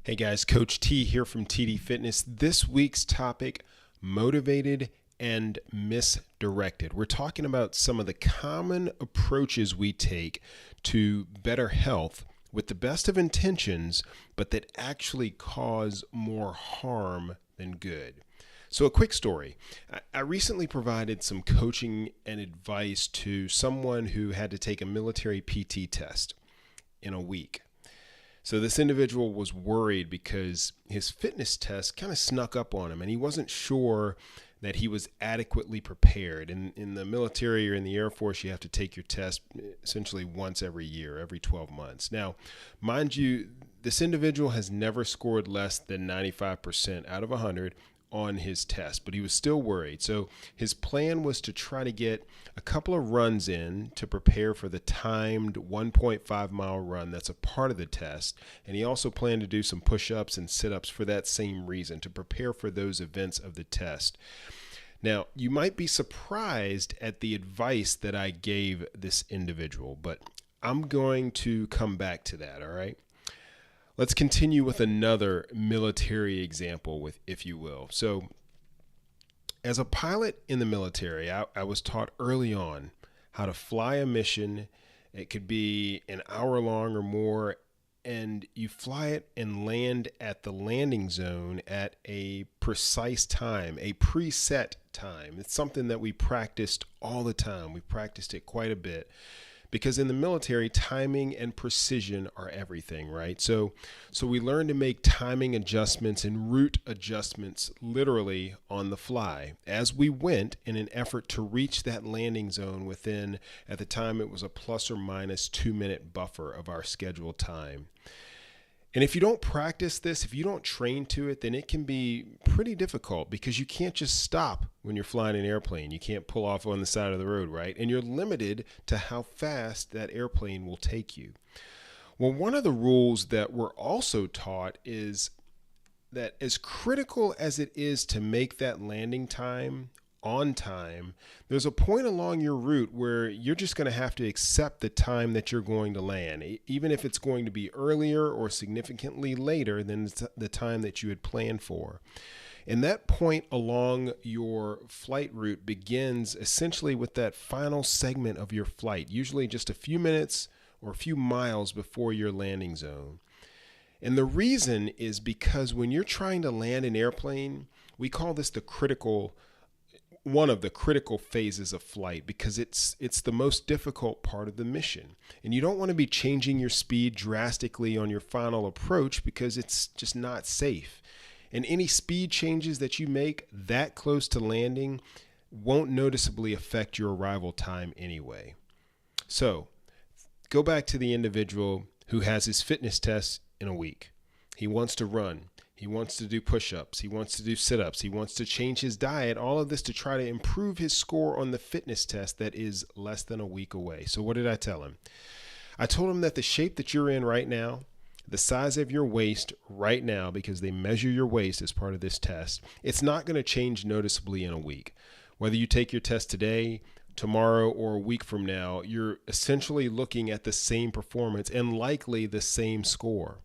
Hey guys, Coach T here from TD Fitness. This week's topic, motivated and misdirected. We're talking about some of the common approaches we take to better health with the best of intentions, but that actually cause more harm than good. So a quick story. I recently provided some coaching and advice to someone who had to take a military PT test in a week. So this individual was worried because his fitness test kind of snuck up on him and he wasn't sure that he was adequately prepared. In the military or in the Air Force, you have to take your test essentially once every year, every 12 months. Now, mind you, this individual has never scored less than 95% out of 100 on his test, but he was still worried. So his plan was to try to get a couple of runs in to prepare for the timed 1.5 mile run that's a part of the test. And he also planned to do some push-ups and sit-ups for that same reason, to prepare for those events of the test. Now, you might be surprised at the advice that I gave this individual, but I'm going to come back to that, all right? Let's continue with another military example, if you will. So, as a pilot in the military, I was taught early on how to fly a mission. It could be an hour long or more, and you fly it and land at the landing zone at a precise time, a preset time. It's something that we practiced all the time. We practiced it quite a bit. Because in the military, timing and precision are everything, right? So we learn to make timing adjustments and route adjustments literally on the fly as we went in an effort to reach that landing zone within, at the time, it was a plus or minus 2-minute buffer of our scheduled time. And if you don't practice this, if you don't train to it, then it can be pretty difficult because you can't just stop when you're flying an airplane. You can't pull off on the side of the road, right? And you're limited to how fast that airplane will take you. Well, one of the rules that we're also taught is that as critical as it is to make that landing time on time, there's a point along your route where you're just going to have to accept the time that you're going to land, even if it's going to be earlier or significantly later than the time that you had planned for. And that point along your flight route begins essentially with that final segment of your flight, usually just a few minutes or a few miles before your landing zone. And the reason is because when you're trying to land an airplane, we call this one of the critical phases of flight because it's the most difficult part of the mission. And you don't want to be changing your speed drastically on your final approach because it's just not safe. And any speed changes that you make that close to landing won't noticeably affect your arrival time anyway. So go back to the individual who has his fitness test in a week. He wants to run. He wants to do push-ups. He wants to do sit-ups. He wants to change his diet, all of this to try to improve his score on the fitness test that is less than a week away. So what did I tell him? I told him that the shape that you're in right now, the size of your waist right now, because they measure your waist as part of this test, it's not going to change noticeably in a week. Whether you take your test today, tomorrow, or a week from now, you're essentially looking at the same performance and likely the same score.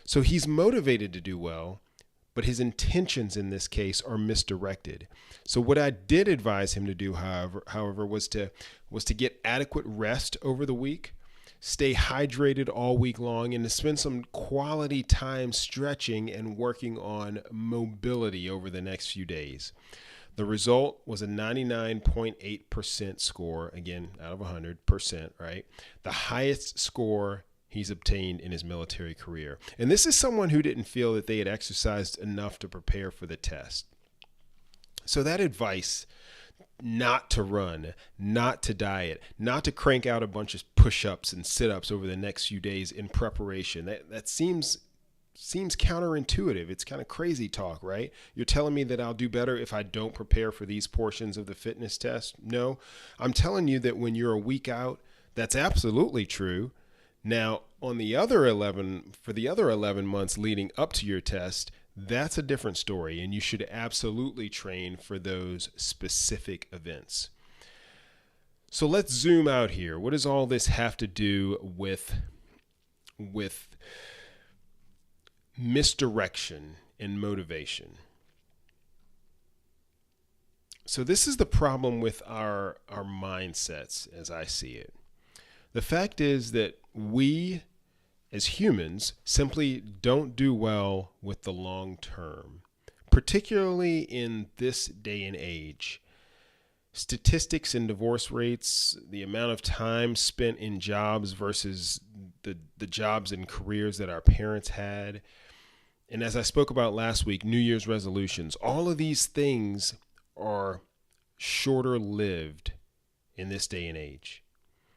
So he's motivated to do well, but his intentions in this case are misdirected. So what I did advise him to do, however, was to get adequate rest over the week, stay hydrated all week long, and to spend some quality time stretching and working on mobility over the next few days. The result was a 99.8% score, again, out of 100%, right? The highest score he's obtained in his military career. And this is someone who didn't feel that they had exercised enough to prepare for the test. So that advice, not to run, not to diet, not to crank out a bunch of push-ups and sit-ups over the next few days in preparation, that seems counterintuitive. It's kind of crazy talk, right? You're telling me that I'll do better if I don't prepare for these portions of the fitness test? No, I'm telling you that when you're a week out, that's absolutely true. Now, for the other 11 months leading up to your test, that's a different story, and you should absolutely train for those specific events. So let's zoom out here. What does all this have to do with misdirection in motivation. So this is the problem with our mindsets as I see it. The fact is that we as humans simply don't do well with the long term, particularly in this day and age. Statistics and divorce rates, the amount of time spent in jobs versus the jobs and careers that our parents had. And as I spoke about last week, New Year's resolutions, all of these things are shorter lived in this day and age.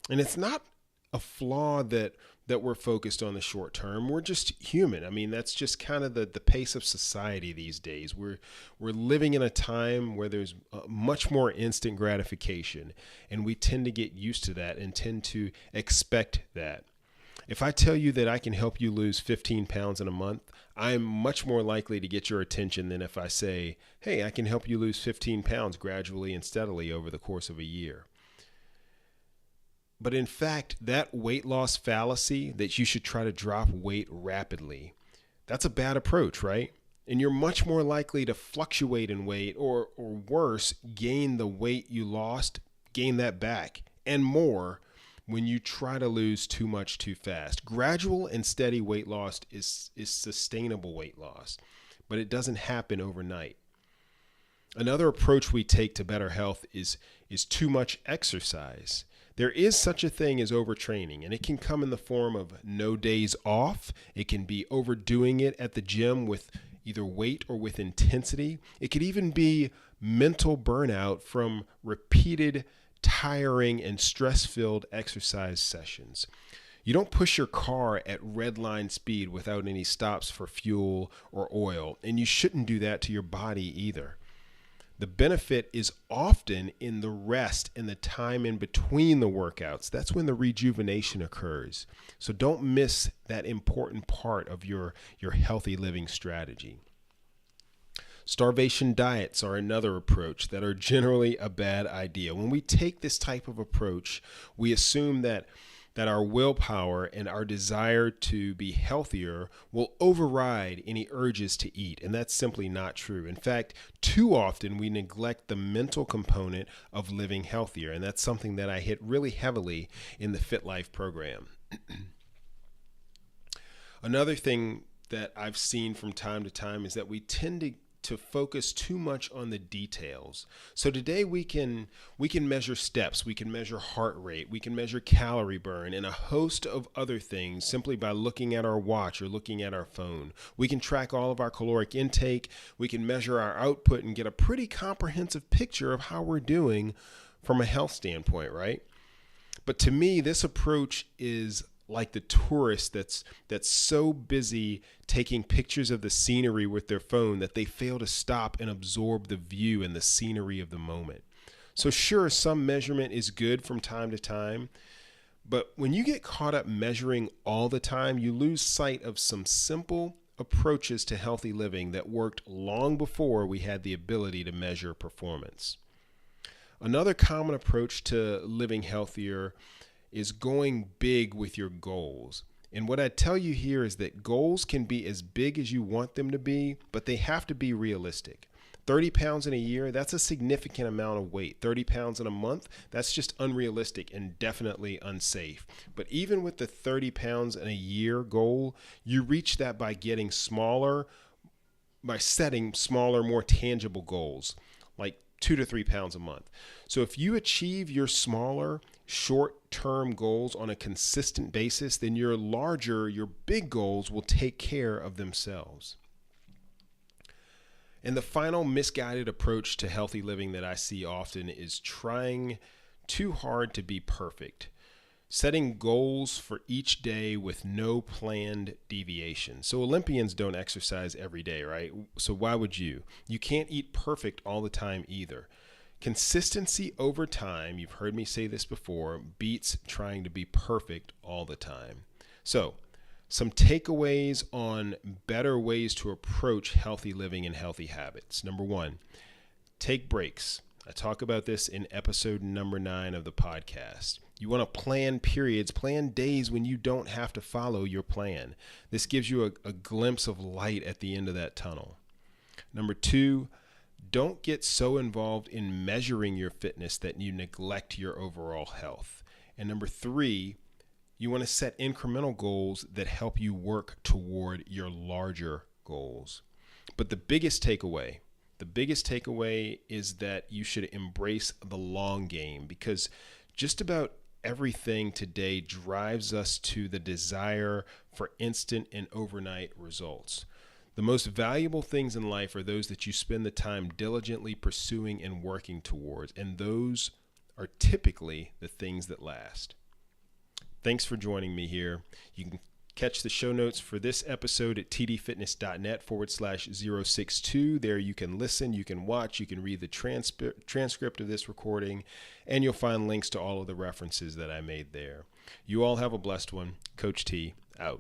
And it's not a flaw that we're focused on the short term. We're just human. I mean, that's just kind of the pace of society these days. We're living in a time where there's much more instant gratification, and we tend to get used to that and tend to expect that. If I tell you that I can help you lose 15 pounds in a month, I'm much more likely to get your attention than if I say, hey, I can help you lose 15 pounds gradually and steadily over the course of a year. But in fact, that weight loss fallacy that you should try to drop weight rapidly, that's a bad approach, right? And you're much more likely to fluctuate in weight or worse, gain the weight you lost, gain that back and more when you try to lose too much too fast. Gradual and steady weight loss is sustainable weight loss, but it doesn't happen overnight. Another approach we take to better health is too much exercise. There is such a thing as overtraining, and it can come in the form of no days off. It can be overdoing it at the gym with either weight or with intensity. It could even be mental burnout from repeated, tiring, and stress-filled exercise sessions. You don't push your car at red line speed without any stops for fuel or oil, and you shouldn't do that to your body either. The benefit is often in the rest and the time in between the workouts. That's when the rejuvenation occurs. So don't miss that important part of your healthy living strategy. Starvation diets are another approach that are generally a bad idea. When we take this type of approach, we assume that our willpower and our desire to be healthier will override any urges to eat. And that's simply not true. In fact, too often we neglect the mental component of living healthier. And that's something that I hit really heavily in the Fit Life program. Another thing that I've seen from time to time is that we tend to focus too much on the details. So today we can measure steps, we can measure heart rate, we can measure calorie burn, and a host of other things simply by looking at our watch or looking at our phone. We can track all of our caloric intake, we can measure our output and get a pretty comprehensive picture of how we're doing from a health standpoint, right? But to me, this approach is like the tourist that's so busy taking pictures of the scenery with their phone that they fail to stop and absorb the view and the scenery of the moment. So sure, some measurement is good from time to time, but when you get caught up measuring all the time, you lose sight of some simple approaches to healthy living that worked long before we had the ability to measure performance. Another common approach to living healthier is going big with your goals. And what I tell you here is that goals can be as big as you want them to be, but they have to be realistic. 30 pounds in a year, that's a significant amount of weight. 30 pounds in a month, that's just unrealistic and definitely unsafe. But even with the 30 pounds in a year goal, you reach that by getting smaller, by setting smaller, more tangible goals, like 2 to 3 pounds a month. So if you achieve your smaller, short-term goals on a consistent basis, then your big goals will take care of themselves. And the final misguided approach to healthy living that I see often is trying too hard to be perfect. Setting goals for each day with no planned deviation. So Olympians don't exercise every day, right? So why would you? You can't eat perfect all the time either. Consistency over time, you've heard me say this before, beats trying to be perfect all the time. So some takeaways on better ways to approach healthy living and healthy habits. Number 1, take breaks. I talk about this in episode number 9 of the podcast. You want to plan periods, plan days when you don't have to follow your plan. This gives you a glimpse of light at the end of that tunnel. Number 2, don't get so involved in measuring your fitness that you neglect your overall health. And number 3, you want to set incremental goals that help you work toward your larger goals. But the biggest takeaway is that you should embrace the long game, because just about everything today drives us to the desire for instant and overnight results. The most valuable things in life are those that you spend the time diligently pursuing and working towards, and those are typically the things that last. Thanks for joining me here. You can catch the show notes for this episode at tdfitness.net/062. There you can listen, you can watch, you can read the transcript of this recording, and you'll find links to all of the references that I made there. You all have a blessed one. Coach T, out.